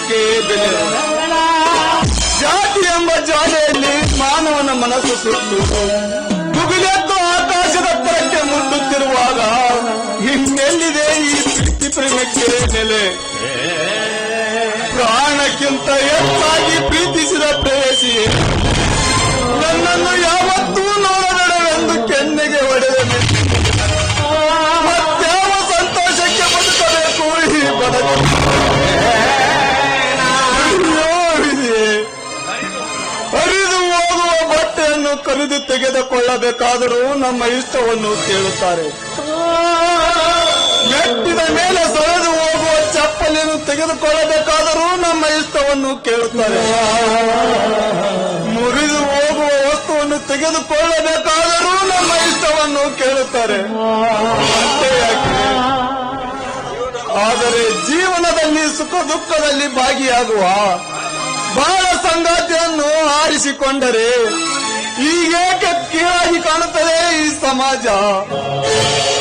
ಪ್ರೇಮಕ್ಕೆ ಬೆಲೆ. ಜಾತಿ ಎಂಬ ಜಾಲೆಯಲ್ಲಿ ಮಾನವನ ಮನಸ್ಸು ಸುಟ್ಟು ಮುಗಿಲೆದ್ದು ಆಕಾಶದತ್ತರಕ್ಕೆ ಮುಟ್ಟುತ್ತಿರುವಾಗ ಇನ್ನೆಲ್ಲಿದೆ ಈ ಪ್ರೀತಿ ಪ್ರೇಮಕ್ಕೆ ನೆಲೆ? ಪ್ರಾಣಕ್ಕಿಂತ ಹೆಚ್ಚಾಗಿ ಪ್ರೀತಿಸಿದ ಪ್ರೇಯಸಿ ನನ್ನನ್ನು ಯಾವತ್ತೂ ನೋಡಬೇಡವೆಂದು ಕೆನ್ನೆಗೆ ಹೊಡೆದ ಮತ್ಯಾವ ಸಂತೋಷಕ್ಕೆ ಬದುಕಬೇಕು ಈ ಬಡಗ? ಹರಿದು ಹೋಗುವ ಬಟ್ಟೆಯನ್ನು ಕರೆದು ತೆಗೆದುಕೊಳ್ಳಬೇಕಾದರೂ ನಮ್ಮ ಇಷ್ಟವನ್ನು ಕೇಳುತ್ತಾರೆ. ಮೆಟ್ಟಿದ ಮೇಲೆ ಸರಿದು ಹೋಗುವ ಚಪ್ಪಲಿಯನ್ನು ತೆಗೆದುಕೊಳ್ಳಬೇಕಾದರೂ ನಮ್ಮ ಇಷ್ಟವನ್ನು ಕೇಳುತ್ತಾರೆ. ಮುರಿದು ಹೋಗುವ ವಸ್ತುವನ್ನು ತೆಗೆದುಕೊಳ್ಳಬೇಕಾದರೂ ನಮ್ಮ ಇಷ್ಟವನ್ನು ಕೇಳುತ್ತಾರೆ. ಅಷ್ಟೇ ಯಾಕೆ? ಆದರೆ ಜೀವನದಲ್ಲಿ ಸುಖ ದುಃಖದಲ್ಲಿ ಭಾಗಿಯಾಗುವ ಬಾಳ ಸಂಗಾತಿಯನ್ನು ಆರಿಸಿಕೊಂಡರೆ ಈಗೇಕೆ ಕೀಳಾಗಿ ಕಾಣುತ್ತದೆ ಈ ಸಮಾಜ?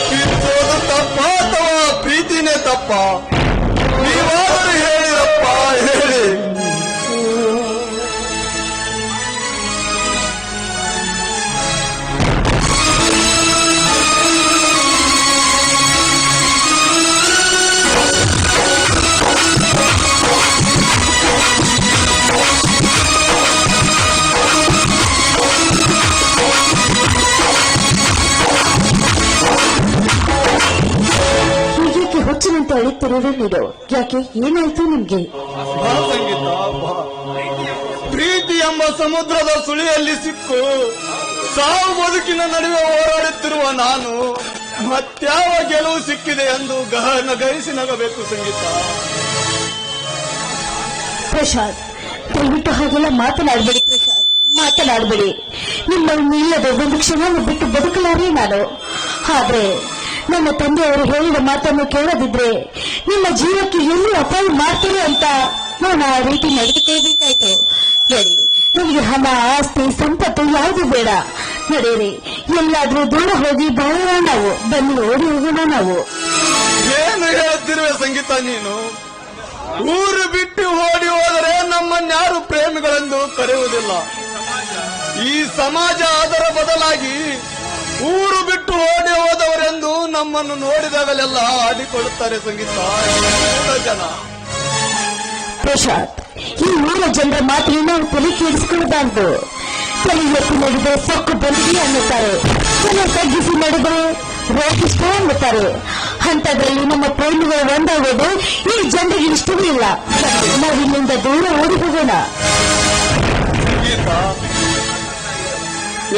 ಪ್ರೀತಿಸೋದು ತಪ್ಪ ಅಥವಾ ಪ್ರೀತಿನೇ ತಪ್ಪ? ನೀವಾದರೂ ಹೇಳಿರಪ್ಪ, ಹೇಳಿ. ಹುಚ್ಚಿನಂತೆ ಅಳಿತಿರುವೆ ನೀಡು. ಯಾಕೆ, ಏನಾಯ್ತು ನಿಮ್ಗೆ? ಸಂಗೀತ, ಪ್ರೀತಿ ಎಂಬ ಸಮುದ್ರದ ಸುಳಿಯಲ್ಲಿ ಸಿಕ್ಕು ಸಾವು ಬದುಕಿನ ನಡುವೆ ಹೋರಾಡುತ್ತಿರುವ ನಾನು ಮತ್ಯಾವ ಗೆಲುವು ಸಿಕ್ಕಿದೆ ಎಂದು ಗಹಿಸಿ ನಗಬೇಕು ಸಂಗೀತ. ಪ್ರಶಾಂತ್, ದಯವಿಟ್ಟು ಹಾಗೆಲ್ಲ ಮಾತನಾಡಬೇಡಿ ಪ್ರಶಾಂತ್, ಮಾತನಾಡಬೇಡಿ. ನಿಮ್ಮನ್ನು ಇಲ್ಲದೆ ಒಂದು ಕ್ಷಣ ಬಿಟ್ಟು ಬದುಕಲಾರೆ ನಾನು. ಆದ್ರೆ ನನ್ನ ತಂದೆಯವರು ಹೇಳಿದ ಮಾತನ್ನು ಕೇಳದಿದ್ರೆ ನಿಮ್ಮ ಜೀವಕ್ಕೆ ಎಲ್ಲಿ ಅಪಾಯ ಮಾಡ್ತಾರೆ ಅಂತ ನಾನು ಆ ರೀತಿ ನಡೆದುಕೊಳ್ಳಬೇಕಾಯ್ತು. ಹೇಳಿ, ನನಗೆ ಹಣ, ಆಸ್ತಿ, ಸಂಪತ್ತು ಯಾವುದು ಬೇಡ. ನಡೆಯಿರಿ, ಎಲ್ಲಾದ್ರೂ ದೂರ ಹೋಗಿ ಬಾಳೋಣ ನಾವು. ಬನ್ನಿ, ಓಡಿ ಹೋಗೋಣ ನಾವು. ಏನು ಹೇಳುತ್ತಿರುವೆ ಸಂಗೀತ ನೀನು? ಊರು ಬಿಟ್ಟು ಓಡಿ ಹೋದರೆ ನಮ್ಮನ್ಯಾರು ಪ್ರೇಮಿಗಳೆಂದು ಕರೆಯುವುದಿಲ್ಲ. ಈ ಸಮಾಜ ಅದರ ಬದಲಾಗಿ ಊರು ಬಿಟ್ಟು ಓಡಿ ಹೋದವರೆಂದು ನಮ್ಮನ್ನು ನೋಡಿದಾಗಲೆಲ್ಲ ಆಡಿಕೊಳ್ಳುತ್ತಾರೆ ಸಂಗೀತ. ಜನ ಪ್ರಶಾಂತ್, ಈ ಊರ ಜನರ ಮಾತಿಗೆ ನಾವು ತಲೆ ಕೇಳಿಸಿಕೊಳ್ಳಬಾರದು. ತಲೆ ಎತ್ತಿ ನಡೆದರೆ ಸೊಕ್ಕು ಬಂದಿದೆ ಅನ್ನುತ್ತಾರೆ, ತಲೆ ತಗ್ಗಿಸಿ ನಡೆದರೆ ರೋಗಿಷ್ಟ ಅನ್ನುತ್ತಾರೆ. ಅಂತದ್ರಲ್ಲಿ ನಮ್ಮ ಪ್ರೇಮಿಗಳು ಒಂದಾಗೋದು ಈ ಜನರಿಗೆ ಇಷ್ಟವೇ ಇಲ್ಲ. ನಾವಿಲ್ಲಿಂದ ದೂರ ಓಡಿ ಹೋಗೋಣ.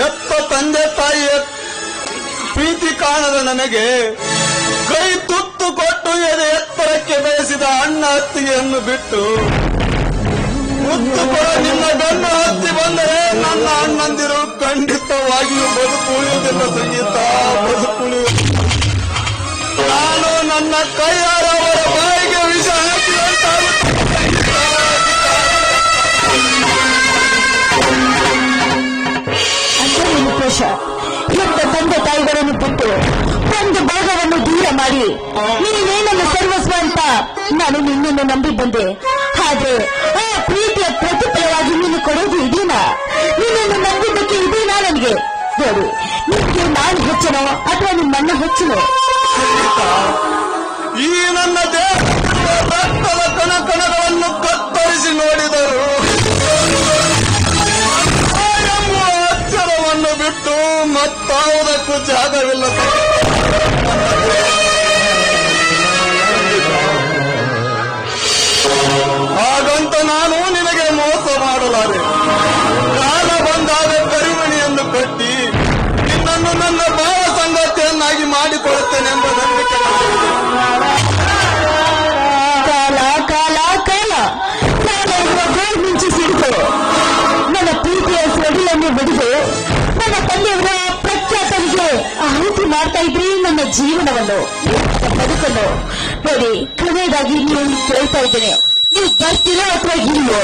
ಎತ್ತ ತಂದೆ ತಾಯಿ ಪ್ರೀತಿ ಕಾಣದ ನನಗೆ ಕೈ ತುತ್ತು ಕೊಟ್ಟು ಎತ್ತರಕ್ಕೆ ಬಯಸಿದ ಅಣ್ಣ ಅತ್ತಿಗೆಯನ್ನು ಬಿಟ್ಟು ಮುತ್ತು ಕೊಡ ನಿನ್ನ ಬೆನ್ನು ಹತ್ತಿ ಬಂದರೆ ನನ್ನ ಅಣ್ಣಂದಿರು ಖಂಡಿತವಾಗಿಯೂ ಬದುಕುಳಿಯುವುದಿಲ್ಲ ಸಂಗೀತ, ಬದುಕುಳಿಯುವುದಿಲ್ಲ. ನಾನು ನನ್ನ ಕೈಯಾರ ಅವರ ಬಾಯಿಗೆ ವಿಷ ಎತ್ತ ತಂದೆ ತಾಯಿಗಳನ್ನು ಬಿಟ್ಟು ಒಂದು ಭಾಗವನ್ನು ದೂರ ಮಾಡಿ ನೀನೇ ನನ್ನ ಸರ್ವಸ್ವ ಅಂತ ನಾನು ನಿನ್ನನ್ನು ನಂಬಿ ಬಂದೆ. ಆದ್ರೆ ಆ ಪ್ರೀತಿಯ ಪ್ರತಿಫಲವಾಗಿ ನೀನು ಕೊಡೋದು ಇದೀನಾ? ನಿನ್ನನ್ನು ನಂಬಿದ್ದಕ್ಕೆ ಇದೀನಾ ನನಗೆ? ನೋಡಿ, ನಿಮಗೆ ನಾನು ಹೆಚ್ಚನೋ ಅಥವಾ ನಿಮ್ಮನ್ನ ಹೆಚ್ಚನೋ? ಈ ನನ್ನ ರಕ್ತದ ಕಣಕಣಗಳನ್ನು ಕತ್ತರಿಸಿ ನೋಡಿದರು ಅಕ್ಷರವನ್ನು ಬಿಟ್ಟು ಮತ್ತಾವುದಕ್ಕೂ ಜಾಗವಿಲ್ಲ. ಹಾಗಂತ ನಾನು ನಿನಗೆ ಮೋಸ ಮಾಡಲಾರೆ. ಕಾಲ ಬಂದಾಗ ಕರಿಮಣಿಯನ್ನು ಕಟ್ಟಿ ನಿನ್ನನ್ನು ನನ್ನ ಬಾಳ ಸಂಗತಿಯನ್ನಾಗಿ ಮಾಡಿಕೊಳ್ಳುತ್ತೇನೆ ಎಂಬ ನಂಬಿಕೆ. ಕಾಲ ಕಾಲ ಕಾಲ ನಾನು ಮಿಂಚಿ ಸಿಡಿದು ನನ್ನ ಪ್ರೀತಿಯ ಸಡಿಲನ್ನು ಬಿಡಿದು ನನ್ನ ತಂದೆಯವರ ಪ್ರಖ್ಯಾತರಿಗೆ ಆಹುತಿ ಮಾಡ್ತಾ ಇದ್ರಿ ನನ್ನ ಜೀವನವನ್ನು, ಬದುಕನ್ನು. ನೋಡಿ, ಕೊನೆಯದಾಗಿ ನೀವು ಕೇಳ್ತಾ ಇದ್ದೇನೆ, ನೀವು ಬರ್ತೀರೋ ಅಥವಾ ಇಲ್ವೋ?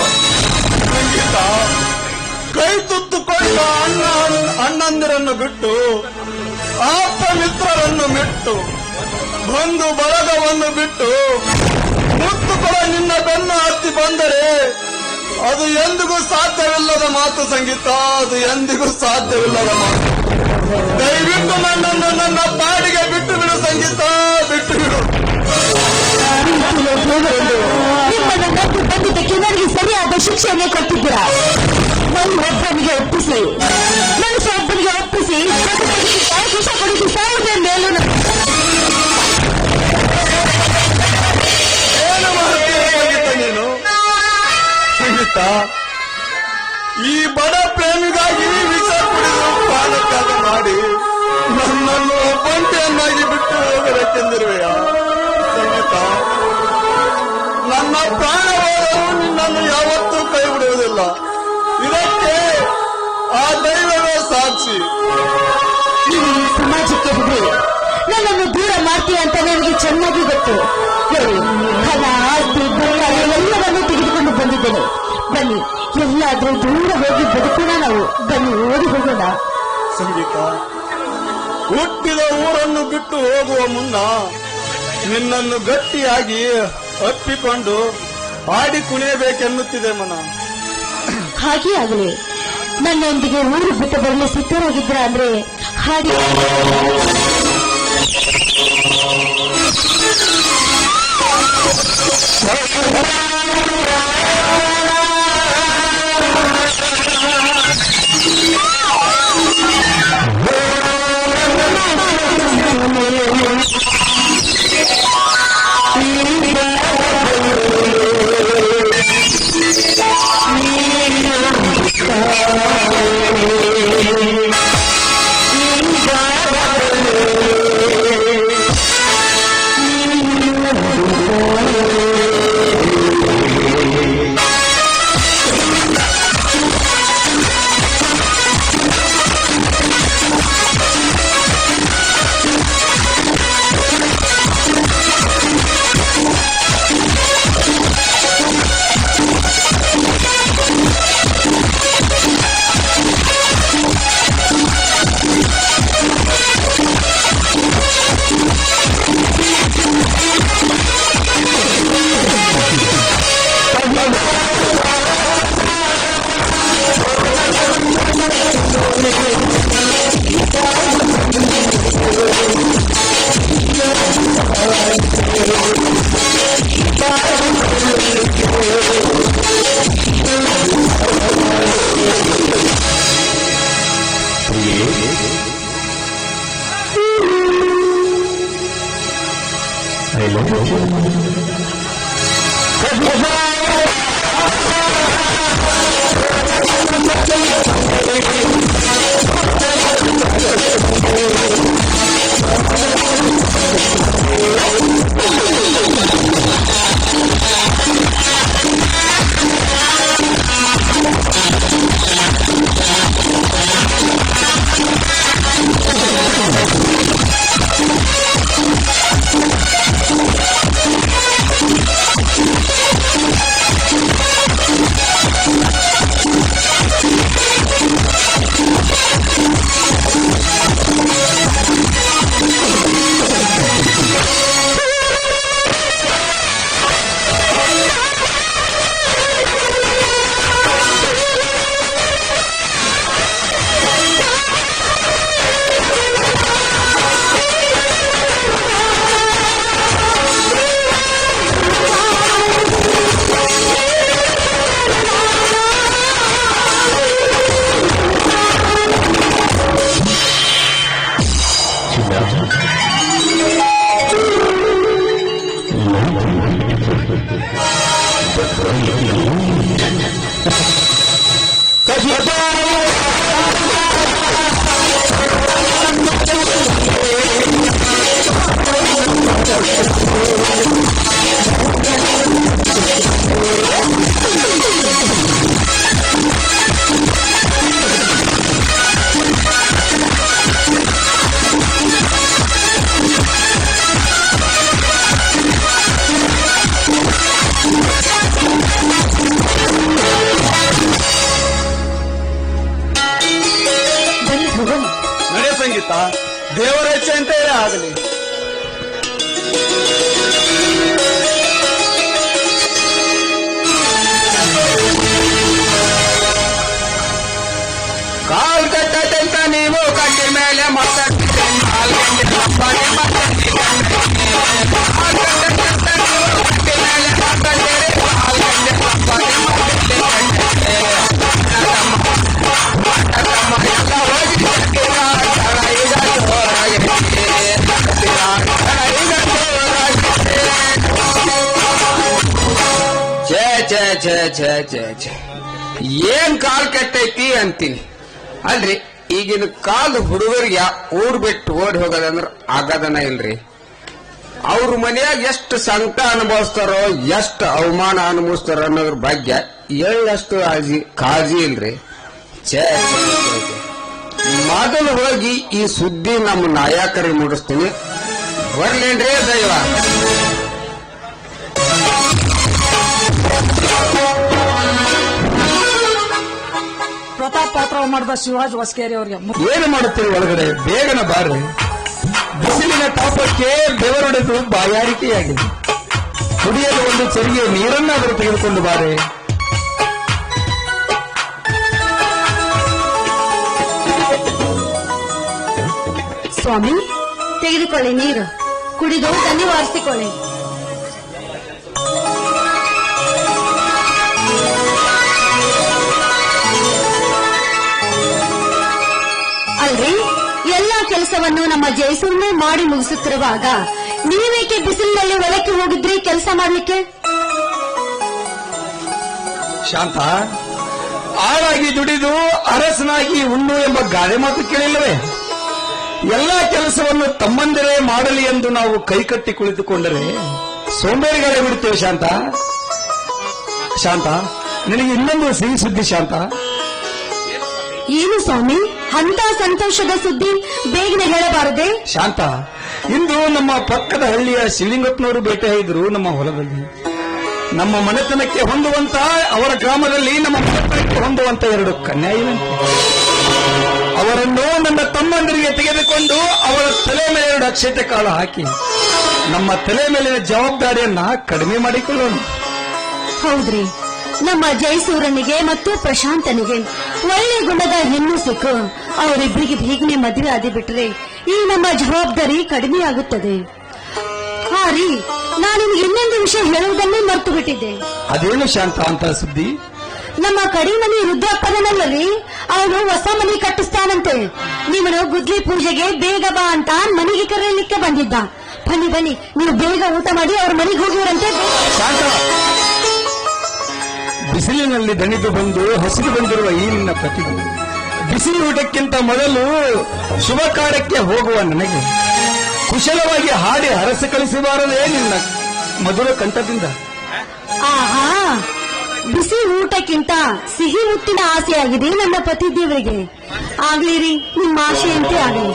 ಕೈ ತುತ್ತುಕೊಂಡ ಅಣ್ಣಂದಿರನ್ನು ಬಿಟ್ಟು ಆಪ್ತ ಮಿತ್ರರನ್ನು ಬಿಟ್ಟು ಬಂಧು ಬಳಗವನ್ನು ಬಿಟ್ಟು ಮುತ್ತು ಕೂಡ ನಿನ್ನ ಬೆನ್ನು ಹತ್ತಿ ಬಂದರೆ ಅದು ಎಂದಿಗೂ ಸಾಧ್ಯವಿಲ್ಲದ ಮಾತು ಸಂಗೀತ, ಅದು ಎಂದಿಗೂ ಸಾಧ್ಯವಿಲ್ಲದ ಮಾತು. ದಯವಿಟ್ಟು ನನ್ನನ್ನು ನನ್ನ ಪಾಡಿಗೆ ಬಿಟ್ಟು ಬಿಡು ಸಂಗೀತ, ಬಿಟ್ಟು ಬಿಡು. ನಿಮ್ಮನ್ನು ನಂಬಿ ಬಂದಿದ್ದಕ್ಕೆ ನನಗೆ ಸರಿಯಾದ ಶಿಕ್ಷೆಯನ್ನೇ ಕೊಟ್ಟಿದ್ದೀರಾ. ನನ್ನ ಒಬ್ಬನಿಗೆ ಒಪ್ಪಿಸಿ ಇಷ್ಟಪಡಿಸಿ ಸಾವಿರದ ಮೇಲೂ ಏನು ಮಾಡ್ತೀಯ ಸಂಗೀತ ನೀನು? ಸಂಗೀತ, ಈ ಬಡ ಪ್ರೇಮಿಗಾಗಿ ವಿಷ ಕುಡಿದು ಪ್ರಾಣತ್ಯಾಗ ಮಾಡಿ ನನ್ನನ್ನು ಒಬ್ಬಂಟಿಯನ್ನಾಗಿ ಬಿಟ್ಟು ಹೋಗಬೇಕೆಂದಿರುವೆಯ ಸಂಗೀತ? ನನ್ನ ಪ್ರಾಣವಾದರೂ ನಿನ್ನನ್ನು ಯಾವತ್ತೂ ಕೈ ಬಿಡುವುದಿಲ್ಲ. ಇದಕ್ಕೆ ಆ ದೈವವೇ ಸಾಕ್ಷಿ. ನೀನು ಸಮಾಜಕ್ಕೆ ಬಿಡಿ, ನನ್ನನ್ನು ದೂರ ಮಾಡ್ತೀಯ ಅಂತ ನನಗೆ ಚೆನ್ನಾಗಿ ಗೊತ್ತು. ಹೇಳಿ, ಹಣ, ಆಸ್ತಿ, ಬಂಗಾರ ಎಲ್ಲವನ್ನೂ ತೆಗೆದುಕೊಂಡು ಬಂದಿದ್ದೇನೆ. ಬನ್ನಿ, ಎಲ್ಲಾದ್ರೂ ದೂರ ಹೋಗಿ ಬದುಕೋಣ ನಾವು. ಬನ್ನಿ, ಓಡಿ ಹೋಗೋಣ. ಸಂಗೀತ, ಹುಟ್ಟಿದ ಊರನ್ನು ಬಿಟ್ಟು ಹೋಗುವ ಮುನ್ನ ನಿನ್ನನ್ನು ಗಟ್ಟಿಯಾಗಿ ಅಪ್ಪಿಕೊಂಡು ಹಾಡಿ ಕುಣಿಯಬೇಕೆನ್ನುತ್ತಿದೆ ಮನ. ಹಾಗೇ ಆಗಲಿ. ನನ್ನೊಂದಿಗೆ ಊರು ಬಿಟ್ಟು ಬರಲು ಸಿದ್ಧರಾಗಿದ್ರ ಅಂದ್ರೆ ಹಾಡಿ. ನಡೆ ಸಂಗೀತ, ದೇವರ ಇಚ್ಛೆಯಂತೆಯೇ ಆಗಲಿ. ಛೇ ಏನ್ ಕಾಲ್ ಕೆಟ್ಟೈತಿ ಅಂತೀನಿ. ಅಲ್ರಿ ಈಗಿನ ಕಾಲ ಹುಡುಗರಿಗೆ ಊರ್ ಬಿಟ್ಟು ಓಡಿ ಹೋಗೋದಂದ್ರ ಆಗದನ ಇಲ್ರಿ. ಅವ್ರ ಮನ್ಯಾಗ ಎಷ್ಟು ಸಂಕಟ ಅನುಭವಿಸ್ತಾರೋ, ಎಷ್ಟು ಅವಮಾನ ಅನುಭವಿಸ್ತಾರೋ ಅನ್ನೋದ್ರ ಬಗ್ಗೆ ಎಳ್ಳಷ್ಟು ಕಾಳಜಿ ಇಲ್ರಿ. ಛೇ ಮೊದಲು ಹೋಗಿ ಈ ಸುದ್ದಿ ನಮ್ಮ ನಾಯಕರಿಗೆ ಮುಡಿಸ್ತೀನಿ. ಬರ್ಲೇನ್ರಿ ದೈವ. ಪ್ರತಾಪ್ ಪಾತ್ರ ಮಾಡಿದ ಶಿವಾಜ್ ಹೊಸಕೇರಿ ಅವರಿಗೆ ಏನು ಮಾಡುತ್ತೀರಿ ಒಳಗಡೆ? ಬೇಗನ ಬಾರ್ರಿ. ಬಿಸಿಲಿನ ತಾಪಕ್ಕೆ ಬೆವರೊಡೆದು ಬಾಯಾರಿಕೆಯಾಗಿದೆ. ಕುಡಿಯಲು ಒಂದು ಚೆರಿಗೆ ನೀರನ್ನಾದರೂ ತೆಗೆದುಕೊಂಡು ಬಾರೆ. ಸ್ವಾಮಿ, ತೆಗೆದುಕೊಳ್ಳಿ ನೀರು, ಕುಡಿದು ತನ್ನಿ ವಾರಿಸಿಕೊಳ್ಳಿ. ಅಲ್ರಿ, ಎಲ್ಲಾ ಕೆಲಸವನ್ನು ನಮ್ಮ ಜಯಸೂರ್ನೇ ಮಾಡಿ ಮುಗಿಸುತ್ತಿರುವಾಗ ನೀವೇಕೆ ಬಿಸಿಲಿನಲ್ಲಿ ಹೊಲಕ್ಕೆ ಹೋಗಿದ್ರಿ ಕೆಲಸ ಮಾಡ್ಲಿಕ್ಕೆ? ಶಾಂತ, ಆಳಾಗಿ ದುಡಿದು ಅರಸನಾಗಿ ಉಣ್ಣು ಎಂಬ ಗಾದೆ ಮಾತು ಕೇಳಿಲ್ಲವೇ? ಎಲ್ಲಾ ಕೆಲಸವನ್ನು ತಮ್ಮಂದಿರೇ ಮಾಡಲಿ ಎಂದು ನಾವು ಕೈಕಟ್ಟಿ ಕುಳಿತುಕೊಂಡರೆ ಸೋಂಬೇರಿಗಳೇ ಬಿಡುತ್ತೇವೆ. ಶಾಂತ, ಶಾಂತ, ನಿನಗೆ ಇನ್ನೊಂದು ಸಿಹಿ ಸುದ್ದಿ. ಶಾಂತ, ಏನು ಸ್ವಾಮಿ, ಅಂತ ಸಂತೋಷದ ಸುದ್ದಿ ಬೇಗನೆ ಹೇಳಬಾರದೆ? ಶಾಂತ, ಇಂದು ನಮ್ಮ ಪಕ್ಕದ ಹಳ್ಳಿಯ ಶಿಲಿಂಗಪ್ಪನವರು ಭೇಟಿಯಾಗಿದ್ರು. ನಮ್ಮ ಹೊಲದಲ್ಲಿ ನಮ್ಮ ಮನೆತನಕ್ಕೆ ಹೊಂದುವಂತ, ಅವರ ಗ್ರಾಮದಲ್ಲಿ ನಮ್ಮ ಮನೆತನಕ್ಕೆ ಹೊಂದುವಂತ 2 ಕನ್ಯಾ ಇವಂತೆ. ಅವರನ್ನು ನನ್ನ ತಮ್ಮಂದರಿಗೆ ತೆಗೆದುಕೊಂಡು ಅವರ ತಲೆ ಮೇಲೆ 2 ಅಕ್ಷತೆ ಕಾಳು ಹಾಕಿ ನಮ್ಮ ತಲೆ ಮೇಲಿನ ಜವಾಬ್ದಾರಿಯನ್ನ ಕಡಿಮೆ ಮಾಡಿಕೊಳ್ಳೋಣ. ಹೌದ್ರಿ, ನಮ್ಮ ಜಯಸೂರನಿಗೆ ಮತ್ತು ಪ್ರಶಾಂತನಿಗೆ ಒಳ್ಳೆ ಗುಣದ ಹೆಣ್ಣು ಸಿಕ್ಕು ಅವರಿಬ್ಬರಿಗೆ ಬೇಗನೆ ಮದುವೆ ಆದಿ ಬಿಟ್ರೆ ಈ ನಮ್ಮ ಜವಾಬ್ದಾರಿ ಕಡಿಮೆ ಆಗುತ್ತದೆ. ಹಾ ರೀ, ನಾನು ನಿಮ್ಗೆ ಇನ್ನೊಂದು ವಿಷಯ ಹೇಳುವುದನ್ನೇ ಮರೆತು ಬಿಟ್ಟಿದ್ದೆ. ಅದೇನು ಶಾಂತ ಅಂತ ಸುದ್ದಿ? ನಮ್ಮ ಕಡಿಮನಿ ರುದ್ರಪ್ಪನಲ್ಲರಿ, ಅವನು ಹೊಸ ಮನೆ ಕಟ್ಟಿಸ್ತಾನಂತೆ. ನೀವನು ಗುದ್ಲಿ ಪೂಜೆಗೆ ಬೇಗ ಬಾ ಅಂತ ಮನೆಗೆ ಕರೆಯಲಿಕ್ಕೆ ಬಂದಿದ್ದ. ಬನ್ನಿ ಬನ್ನಿ, ನೀವು ಬೇಗ ಊಟ ಮಾಡಿ ಅವ್ರ ಮನೆಗೆ ಹೋಗಿವರಂತೆ. ಶಾಂತ, ಬಿಸಿಲಿನಲ್ಲಿ ದಣಿದು ಬಂದು ಹಸಿರು ಬಂದಿರುವ ಈ ನಿನ್ನ ಪತಿಗೆ ಬಿಸಿಲು ಊಟಕ್ಕಿಂತ ಮೊದಲು ಶುಭ ಕಾರ್ಯಕ್ಕೆ ಹೋಗುವ ನನಗೆ ಕುಶಲವಾಗಿ ಹಾಡಿ ಹರಸ ಕಳಿಸಬಾರದೇ ನಿನ್ನ ಮಧುರ ಕಂಠದಿಂದ? ಆಹಾ, ಬಿಸಿ ಊಟಕ್ಕಿಂತ ಸಿಹಿ ಮುತ್ತಿನ ಆಸೆಯಾಗಿದೆ ನನ್ನ ಪತಿ ದೇವರಿಗೆ. ಆಗ್ಲಿರಿ, ನಿಮ್ಮ ಆಶೆಯಂತೆ ಆಗಲಿ.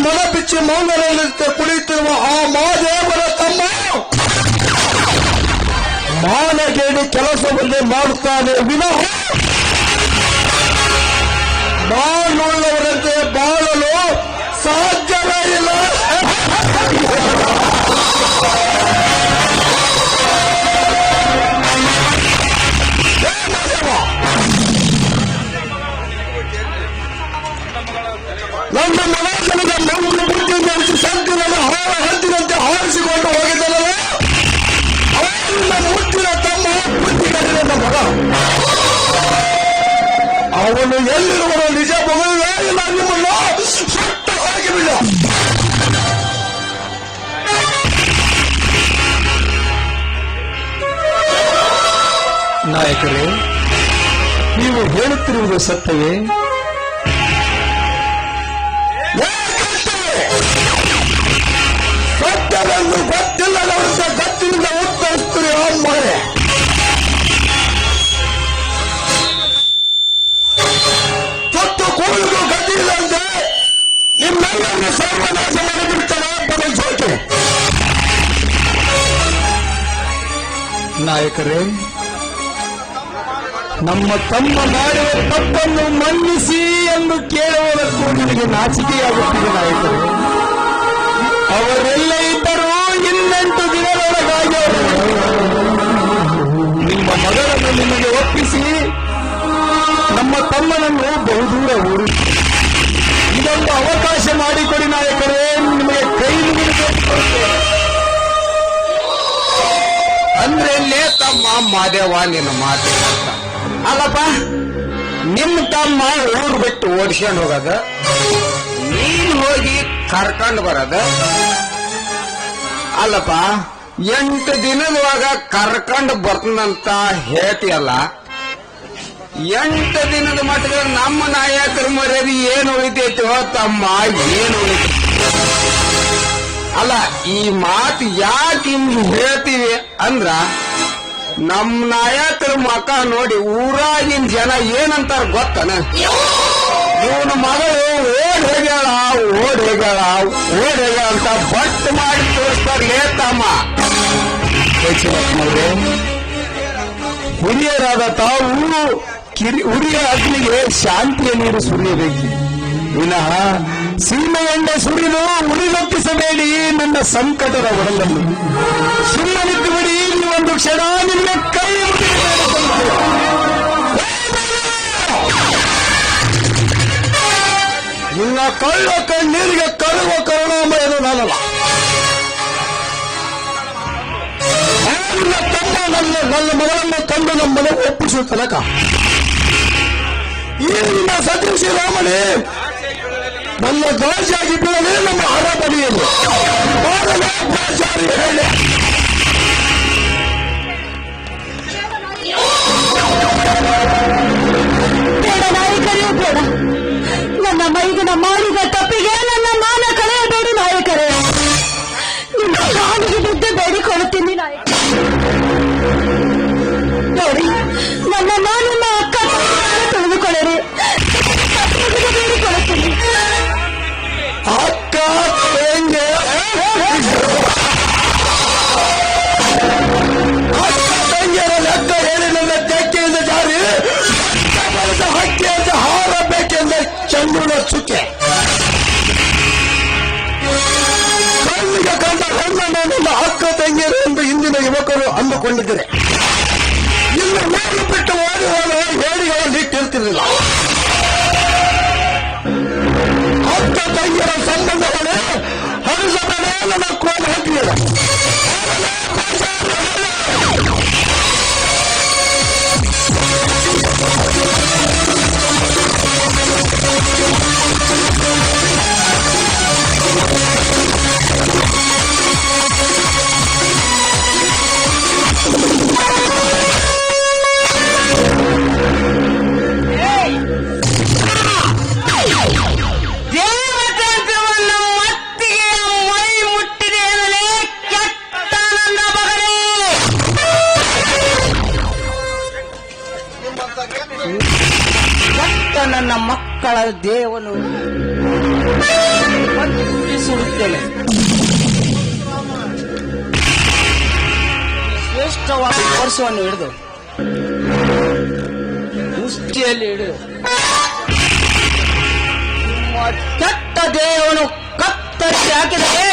ಮನ ಬಿಚ್ಚಿ ಮೌನದಲ್ಲಿ ಕುಳಿತಿರುವ ಆ ಮಹಾದೇವರ ತಮ್ಮ ಮಾನಗೇಡಿ ಕೆಲಸವನ್ನೇ ಮಾಡುತ್ತಾನೆ ವಿನಃ ಬಾಳುಳ್ಳವರಂತೆ ಬಾಳಲು ಸಾಧ್ಯವೇ ಇಲ್ಲ. ನನ್ನ ಮನಸ್ಸನಿಗೆ ನಮ್ಮ ಬುದ್ಧಿ ನಡೆಸಿ ಸಂತಿನಲ್ಲಿ ಹದ್ದಿನಂತೆ ಹಾರಿಸಿಕೊಂಡು ಹೋಗಿದ್ದಲ್ಲ ಅವನ ಮುಟ್ಟಿನ ತಮ್ಮ ಬುದ್ಧಿಗಳಿಂದ ಮಗ ಅವನು ಎಲ್ಲಿರುವನು ನಿಜ ಮಗುವೆ ಇಲ್ಲ ನಿಮ್ಮನ್ನು ಸುಟ್ಟ ಹೋಗಿಬಿಡ. ನಾಯಕರೇ, ನೀವು ಹೇಳುತ್ತಿರುವುದು ಸತ್ಯವೇ? ಸತ್ಯವೆಂದು ಗೊತ್ತಿಲ್ಲದವರಿಂದ ಗತ್ತಿನಿಂದ ಉತ್ತರಿಸುತ್ತೀರಿ ಅಮ್ಮರೆ. ತೊತ್ತು ಕೂಳಿಗೂ ಗತಿಯಿಲ್ಲಂತೆ ನಿಮ್ಮೆಲ್ಲರನ್ನು ಸರ್ವನಾಶ ಮಾಡಿಬಿಡ್ತಾರೆ ಬದಲು ಸೋಕೆ. ನಾಯಕರೇ, ನಮ್ಮ ತಮ್ಮ ಮಾಡುವ ತಪ್ಪನ್ನು ಮನ್ನಿಸಿ ಎಂದು ಕೇಳುವುದಕ್ಕೂ ನಿಮಗೆ ನಾಚಿಕೆಯಾಗುತ್ತಿದೆ ನಾಯಕರೇ. ಅವರೆಲ್ಲ ಇದ್ದರೂ 8 ದಿನದೊಳಗಾಗಿ ನಿಮ್ಮ ಮಗಳನ್ನು ನಿಮಗೆ ಒಪ್ಪಿಸಿ ನಮ್ಮ ತಮ್ಮನನ್ನು ಬಹುದೂರ ಊರು ಇದೊಂದು ಅವಕಾಶ ಮಾಡಿಕೊಡಿ ನಾಯಕರೇ, ನಿಮಗೆ ಕೈ ಮುಗಿದು ಅಂದ್ರೆ ಲೇ ತಮ್ಮ ಮಾದೇವ ನಿನ್ನ ಮಾತು ಅಲ್ಲಪ್ಪ. ನಿಮ್ಮ ತಮ್ಮ ಊರು ಬಿಟ್ಟು ಓಡಿಸ್ಕೊಂಡು ಹೋಗದ, ನೀನ್ ಹೋಗಿ ಕರ್ಕೊಂಡು ಬರದ ಅಲ್ಲಪ್ಪ. 8 ದಿನದೊಳಗ ಕರ್ಕೊಂಡು ಬರ್ತನಂತ ಹೇಳ್ತೀಯಲ್ಲ, 8 ದಿನದ ಮಟ್ಟಿಗೆ ನಮ್ಮ ನಾಯಕರ ಮರ್ಯಾದೆ ಏನು ಉಳಿತೈತೋ ತಮ್ಮ, ಏನು ಉಳಿತೈತಿ? ಅಲ್ಲ, ಈ ಮಾತು ಯಾಕೆ ಹಿಂಗ್ ಹೇಳ್ತೀವಿ ಅಂದ್ರ ನಮ್ ನಾಯಕರ ಮಕ ನೋಡಿ ಊರಾಗಿನ ಜನ ಏನಂತಾರ ಗೊತ್ತನ? ಇವನ ಮಗಳು ಓಡ್ ಹೋಗ್ಯಾಳ ಅಂತ ಬಟ್ ಮಾಡಿ ತೋರಿಸ್ತಾರಲೇ ತಮ್ಮ. ಹಿರಿಯರಾದ ತಾವು ಉರಿಯ ಅಗ್ನಿಗೆ ಶಾಂತಿಯ ನೀರು ಸುರಿಯಬೇಕು ವಿನಃ ಸೀಮೆ ಎಣ್ಣೆ ಸುರಿದು ಉರಿಗಪ್ಪಿಸಬೇಡಿ ನನ್ನ ಸಂಕಟದ ಒಡಲನ್ನು. ಸುಮ್ಮನಿದ್ದು ಬಿಡಿ, ಒಂದು ಕ್ಷಣ ನಿನ್ನ ಕೈ ನಿನ್ನ ಕಳ್ಳ ಕಣ್ಣೀರಿಗೆ ಕಳುವ ಕರುಣಾಮಯನು ನಾನಲ್ಲ. ನನ್ನ ತಮ್ಮ ನನ್ನ ಮಗಳನ್ನು ಕಂಡು ನಮ್ಮ ಮನೆಗೆ ಒಪ್ಪಿಸುವ ತನಕ ಈ ನಿನ್ನ ಸತೀಶಿ ರಾಮನೇ ನನ್ನ ದಾಸಿಯಾಗಿ ಬೀಳಲೇ ನಮ್ಮ ಹರಬಲಿಯಲ್ಲಿ ಹೇಳಿ. ಬೇಡ ನಾಯಕರೇ, ಬೇಡ. ನನ್ನ ಮೈದನ ಮಾಡಿದ ತಪ್ಪಿಗೆ ನನ್ನ ಮಾನ ಕಳೆಯಬೇಡಿ ನಾಯಕರೇ. ನಿಮ್ಮ ಕಾಲಿಗೆ ಬಿದ್ದು ಬೇಡಿಕೊಳ್ಳುತ್ತೀನಿ ನಾಯಕ. ನೋಡಿ, ನನ್ನ ಮಾನನ್ನ ಅಕ್ಕ ತಿಳಿದುಕೊಳ್ಳಿರಿ, ಬೇಡಿಕೊಳ್ಳುತ್ತೀನಿ. ಅಕ್ಕ ತಂಗೆ ತಂಗಿಯರ ಲೆಕ್ಕ ಹೇಳಿ ನನ್ನ ತೆಕ್ಕೆಯಿಂದ ಜಾರಿ ಹಕ್ಕಿಯಿಂದ ಹಾರಬೇಕೆಂದ ಚಂದುಳ ಚುಕ್ಕೆ ಕಣ್ಣಿಗೆ ಕಂಡ ಹೆಣ್ಣನ್ನು ನನ್ನ ಅಕ್ಕ ತಂಗಿಯರು ಎಂದು ಇಂದಿನ ಯುವಕರು ಅಂದುಕೊಂಡಿದ್ದರೆ ಇನ್ನು ಮೇಲೆ ಬಿಟ್ಟು ಓಡಿ ಹೋದ ಹೇಳಿಗಳಲ್ಲಿ ಇಟ್ಟಿರ್ತಿರಲಿಲ್ಲ. ಅಕ್ಕ ತಂಗಿಯರ ಸಂಬಂಧಗಳೇ ಹರಿಸಬೇಡ ನನ್ನ ಕೋಲ ಹಾಕಿದ ನನ್ನ ಮಕ್ಕಳ ದೇವನು ಶ್ರೇಷ್ಠವಾದ ಸ್ಪರ್ಶವನ್ನು ಹಿಡಿದು ಮುಷ್ಟಿಯಲ್ಲಿ ಹಿಡಿದು ನಿಮ್ಮ ಕೆಟ್ಟ ದೇಹವನ್ನು ಕತ್ತರಿಸಿ ಹಾಕಿದರೆ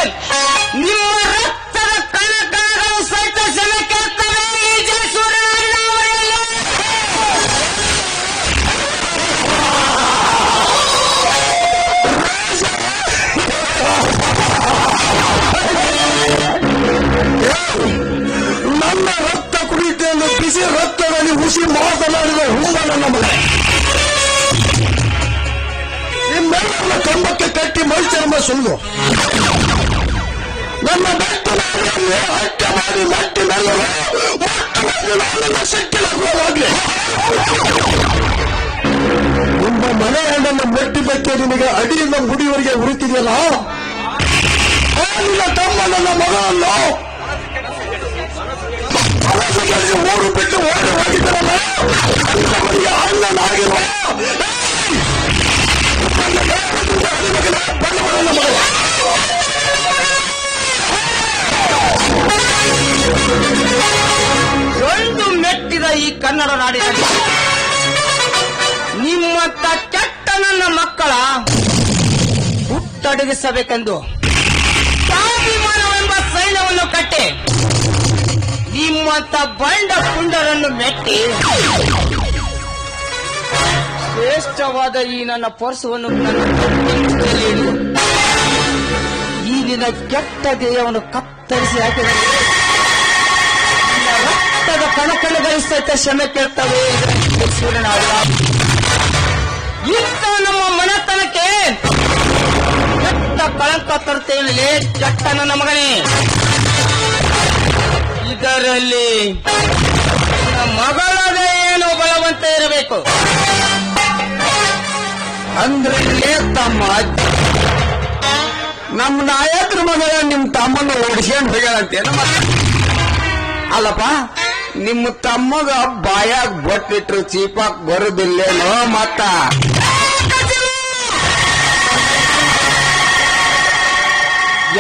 ನಿಮ್ಮ ರಕ್ತದ ಕಣಕಣಗಳು ಸಹಿತ ಜನ ಕೇಳ್ತವೆ. ಈ ಜಯಸೂರ್ಯನಾಗಿನ ಅವರೆಲ್ಲ ನನ್ನ ರಕ್ತ ಕುಡಿತೆಯನ್ನು ಬಿಸಿ ರಕ್ತದಲ್ಲಿ ಹುಸಿ ಮಾತನಾಡಿದ ಹುಂಬ ನನ್ನ ಮಗ. ನಿಮ್ಮೆಲ್ಲರ ಕಂಬಕ್ಕೆ ಕಟ್ಟಿ ಮೈಚರ್ಮ ಸುಳ್ಳು ನನ್ನ ಬೆಟ್ಟನಲ್ಲಿ ಹಟ್ಟ ಮಾಡಿ ಮೆಟ್ಟಿನೆಲ್ಲರೂ ನನ್ನ ಶಕ್ತಿಲಾಗಲಿ. ನಿಮ್ಮ ಮನೆ ಹಣ್ಣನ್ನು ಮೆಟ್ಟಿ ಬೆಕ್ಕೆ ನಿನಗೆ ಅಡಿಯಿಂದ ಮುಡಿಯವರೆಗೆ ಉರಿತಿದೆಯಲ್ಲ, ನಿನ್ನ ತಮ್ಮ ನನ್ನ ಮಗನನ್ನು ಊರು ಬಿಟ್ಟು ಓಡಿ ಹೋಗಿದ್ದಾರಲ್ಲ, ಅವರಿಗೆ ಅಣ್ಣನಾಗಿರುವ ಒಂದು ಮೆಟ್ಟಿದ ಈ ಕನ್ನಡ ನಾಡಿನಲ್ಲಿ ನಿಮ್ಮಂತ ಕೆಟ್ಟ ನನ್ನ ಮಕ್ಕಳ ಹುಟ್ಟಡಗಿಸಬೇಕೆಂದು ಸ್ವಾಭಿಮಾನವೆಂಬ ಸೈನ್ಯವನ್ನು ಕಟ್ಟಿ ನಿಮ್ಮಂತ ಬಂಡ ಪುಂಡರನ್ನು ಮೆಟ್ಟಿ ಶ್ರೇಷ್ಠವಾದ ಈ ನನ್ನ ಪರ್ಸವನ್ನು ನನ್ನ ಮುಷ್ಟಿಯಲ್ಲಿ ಹಿಡಿದು ಈ ನಿನ್ನ ಕೆಟ್ಟ ದೇಹವನ್ನು ಕತ್ತರಿಸಿ ಹಾಕಿದರೆ ನಿನ್ನ ರಕ್ತದ ಕಣಕಣಗಳು ಸಹಿತ ಕ್ಷಮೆ ಕೇಳ್ತವೆ. ಸೂರ್ಯನಾಡ ಇಂಥ ನಮ್ಮ ಮನೆತನಕ್ಕೆ ಕೆಟ್ಟ ಕಳಂಕ ತರುತ್ತೇನೆ ಕೆಟ್ಟ ನನ್ನ ಮಗನೇ. ಇದರಲ್ಲಿ ನನ್ನ ಮಗಳದ ಏನು ಬಲವಂತ ಇರಬೇಕು ಅಂದ್ರೆ ತಮ್ಮ ನಮ್ಮ ನಾಯಕರ ಮಗಳ ನಿಮ್ ತಮ್ಮನ ಓಡಿಸ್ಕೊಂಡು ಹೋಗ್ಯಾರಂತೇನ? ಅಲ್ಲಪ್ಪ, ನಿಮ್ಮ ತಮ್ಮಗ ಬಾಯಾಗ ಬೊಟ್ಟಿಟ್ರು ಚೀಪಾಕ್ ಬರುದಿಲ್ಲೇನೋ ಮತ್ತ?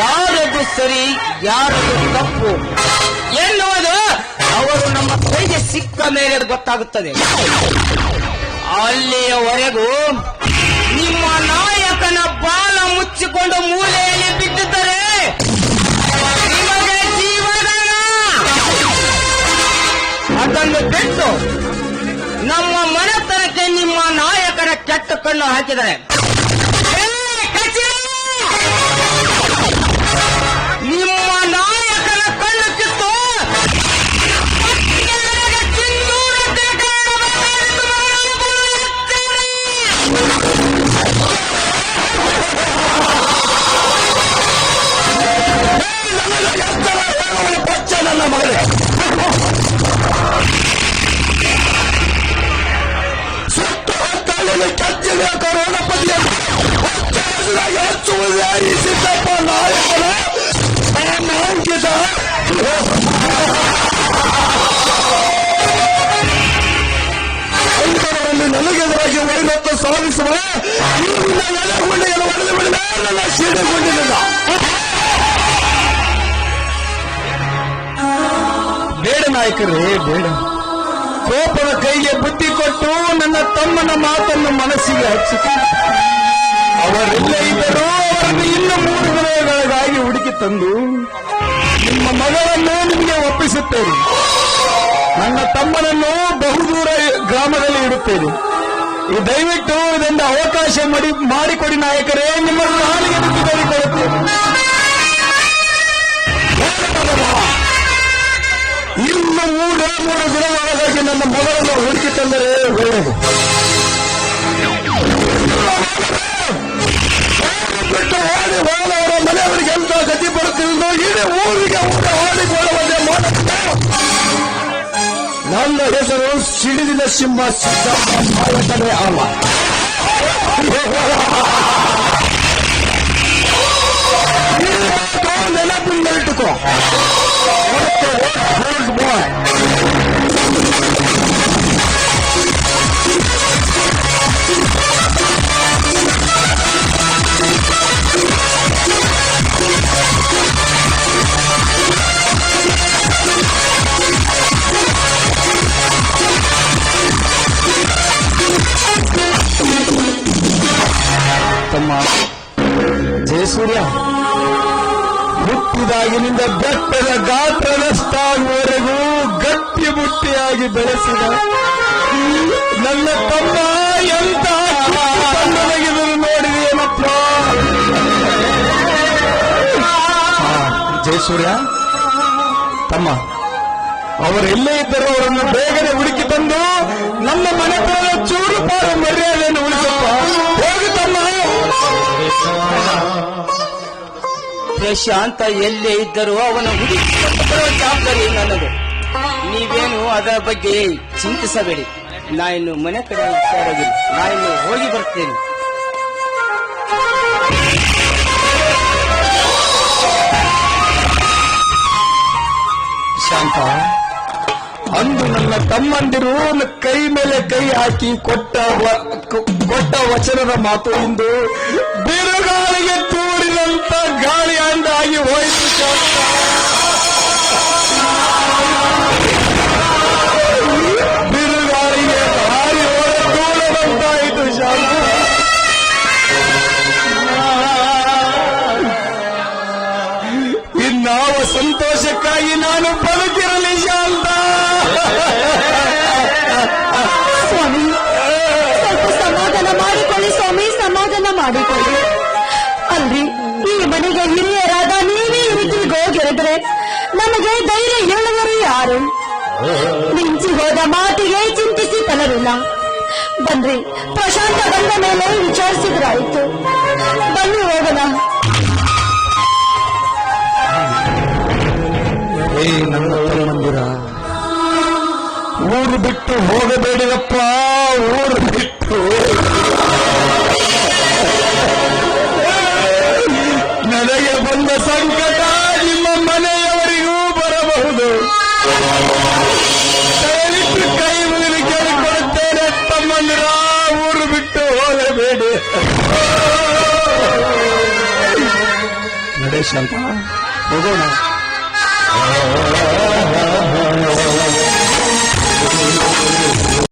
ಯಾರದು ಸರಿ ಯಾರದು ತಪ್ಪು ಎನ್ನುವುದು ಅವರು ನಮ್ಮ ಕೈಗೆ ಸಿಕ್ಕ ಮೇಲೆ ಗೊತ್ತಾಗುತ್ತದೆ. ಅಲ್ಲಿಯವರೆಗೂ ನಿಮ್ಮ ನಾಯಕನ ಬಾಲ ಮುಚ್ಚಿಕೊಂಡು ಮೂಲೆಯಲ್ಲಿ ಬಿದ್ದಿದ್ದರೆ ನಿಮಗೆ ಜೀವದಾನ. ಅದನ್ನು ಬಿಟ್ಟು ನಮ್ಮ ಮನೆತನಕ್ಕೆ ನಿಮ್ಮ ನಾಯಕನ ಕೆಟ್ಟ ಕಣ್ಣು ಹಾಕಿದರೆ ನಿಮ್ಮ ನಾಯಕನ ಕಣ್ಣು ಕಿತ್ತು ನನ್ನ ಮಗಳೇ, ಸುತ್ತು ಹೊತ್ತಲ್ಲಿ ಕಚ್ಚಿದ ಕರೋಡಪತಿಯನ್ನು ಹಚ್ಚುವುದೇ ಈ ಸಿದ್ದಪ್ಪ ನಾಯಕನ ಅಂಕಿತ. ಅಂತವರಲ್ಲಿ ನನಗೆದುರಾಗಿ ವೈರತ್ವ ಸಾಧಿಸುವ ನೆಲೆಗುಂಡಿಯನ್ನು ಹೊಡೆದು ಬಿಡಿದ ನನ್ನ ಸಿಡಿಗುಂಡಿನಿಂದ ಬೇಡ ನಾಯಕರೇ, ಬೇಡ. ಕೋಪದ ಕೈಗೆ ಬುದ್ಧಿ ಕೊಟ್ಟು ನನ್ನ ತಮ್ಮನ ಮಾತನ್ನು ಮನಸ್ಸಿಗೆ ಹಚ್ಚಿಕೊಂಡು ಅವರೆಲ್ಲ ಇದ್ದರೂ ಅವರನ್ನು ಇನ್ನು 3 ದಿನಗಳಿಗಾಗಿ ಹುಡುಕಿ ತಂದು ನಿಮ್ಮ ಮಗಳನ್ನು ನಿಮಗೆ ಒಪ್ಪಿಸುತ್ತೇನೆ. ನನ್ನ ತಮ್ಮನನ್ನು ಬಹುದೂರ ಗ್ರಾಮದಲ್ಲಿ ಇಡುತ್ತೇನೆ. ಈ ದಯವಿಟ್ಟು ಇದೊಂದು ಅವಕಾಶ ಮಾಡಿಕೊಡಿ ನಾಯಕರೇ, ನಿಮ್ಮ ಕಾಲಿಗೆ ಬಿದ್ದು ಬೇಡಿಕೊಳ್ಳುತ್ತೇನೆ. ಇನ್ನು 3 ದಿನದೊಳಗಾಗಿ ನನ್ನ ಮಗಳನ್ನು ಹುಡುಕಿ ತಂದರೆ ಒಳ್ಳೆಯದು. ಬಿಟ್ಟು ಓಡಿ ಹೋದವರ ಮನೆಯವರಿಗೆ ಎಂತ ಗತಿ ಬರುತ್ತಿರುವುದು ಇಡೀ ಊರಿಗೆ ಓಡಿಕೊಳ್ಳುವಂತೆ ಮಾಡುತ್ತೆ. ನನ್ನ ಹೆಸರು ಸಿಡಿದಿನ ಸಿಂಹ ಸಿದ್ದಪ್ಪ ಅಲ್ಲ. ನೆನಪಿನಲ್ಲಿಟ್ಟುಕೋ. ಹುಟ್ಟಿದಾಗಿನಿಂದ ಬೆಟ್ಟದ ಗಾತ್ರದಷ್ಟಾಗುವವರೆಗೂ ಗಟ್ಟಿ ಮುಟ್ಟಿಯಾಗಿ ಬೆಳೆಸಿದ ನನ್ನ ತಮ್ಮ ಎಂತ ನನಗಿದನ್ನು ನೋಡಿದೆಯೇನಪ್ಪ. ಜಯಸೂರ್ಯ ತಮ್ಮ, ಅವರೆಲ್ಲೇ ಇದ್ದರೂ ಅವರನ್ನು ಬೇಗನೆ ಹುಡುಕಿ ತಂದು ನಮ್ಮ ಮನೆತನ ಚೂರು ಪಾರು ಮರ್ಯಾದೆಯನ್ನು ಉಳಿಸಪ್ಪ. ಹೋಗಿ ತಮ್ಮ. ಪ್ರಶಾಂತ ಎಲ್ಲೇ ಇದ್ದರೂ ಅವನ ಹುಡುಕಿ ಬರುವ ಜವಾಬ್ದಾರಿ ನನ್ನದು. ನೀವೇನು ಅದರ ಬಗ್ಗೆ ಚಿಂತಿಸಬೇಡಿ. ನಾ ಇನ್ನು ಮನೆ ಕಡೆ ಹೋಗಿಲ್ಲ, ನಾ ಇನ್ನು ಹೋಗಿ ಬರ್ತೇನೆ. ಶಾಂತ, ಅಂದು ನನ್ನ ತಮ್ಮಂದಿರು ಕೈ ಮೇಲೆ ಕೈ ಹಾಕಿ ಕೊಟ್ಟ ವಚನದ ಮಾತು ಇಂದು ಬಿರುಗಾಳಿಗೆ ತೂರಿದಂತ ಗಾಳಿ ಅಂದಾಗಿ ಹೋಯಿತು ಶಾಂತ. ಬಿರುಗಾಳಿಗೆ ಹಾರಿ ದೂರದಂತಾಯಿತು ಶಾಂತ. ಇನ್ನಾವ ಸಂತೋಷಕ್ಕಾಗಿ ನಾನು ಬದುಕಿರಲಿ ಶಾಂತ. ಸ್ವಾಮಿ, ಸ್ವಲ್ಪ ಸಮಾಧಾನ ಮಾಡಿಕೊಳ್ಳಿ ಸ್ವಾಮಿ, ಸಮಾಧಾನ ಮಾಡಿಕೊಳ್ಳಿ. ಅಲ್ರಿ, ಈ ಮನೆಗೆ ಹಿರಿಯರಾದ ನೀವೇ ಈ ರೀತಿ ಹೋಗಿರಿದ್ರೆ ನಮಗೆ ಧೈರ್ಯ ಹೇಳುವರು ಯಾರು? ಮಿಂಚಿ ಹೋದ ಮಾತಿಗೆ ಚಿಂತಿಸಿ ಫಲವಿಲ್ಲ. ಬನ್ರಿ, ಪ್ರಶಾಂತ ಬಂದ ಮೇಲೆ ವಿಚಾರಿಸಿದ್ರಾಯ್ತು. ಬನ್ನಿ ಹೋಗೋಣ. ನನ್ನ ಮಂದಿರ, ಊರು ಬಿಟ್ಟು ಹೋಗಬೇಡಿರಪ್ಪ, ಊರು ಬಿಟ್ಟು. ನನಗೆ ಬಂದ ಸಂಕಟ ನಿಮ್ಮ ಮನೆಯವರಿಗೂ ಬರಬಹುದು. ದಯವಿಟ್ಟು ಕೈ ಮುಗಿದು ಕೇಳಿಕೊಡುತ್ತೇನೆ ತಮ್ಮಂದಿರ, ಊರು ಬಿಟ್ಟು ಹೋಗಬೇಡಿ. ನಡೆಶ ಅಂತ ಹೋಗೋಣ.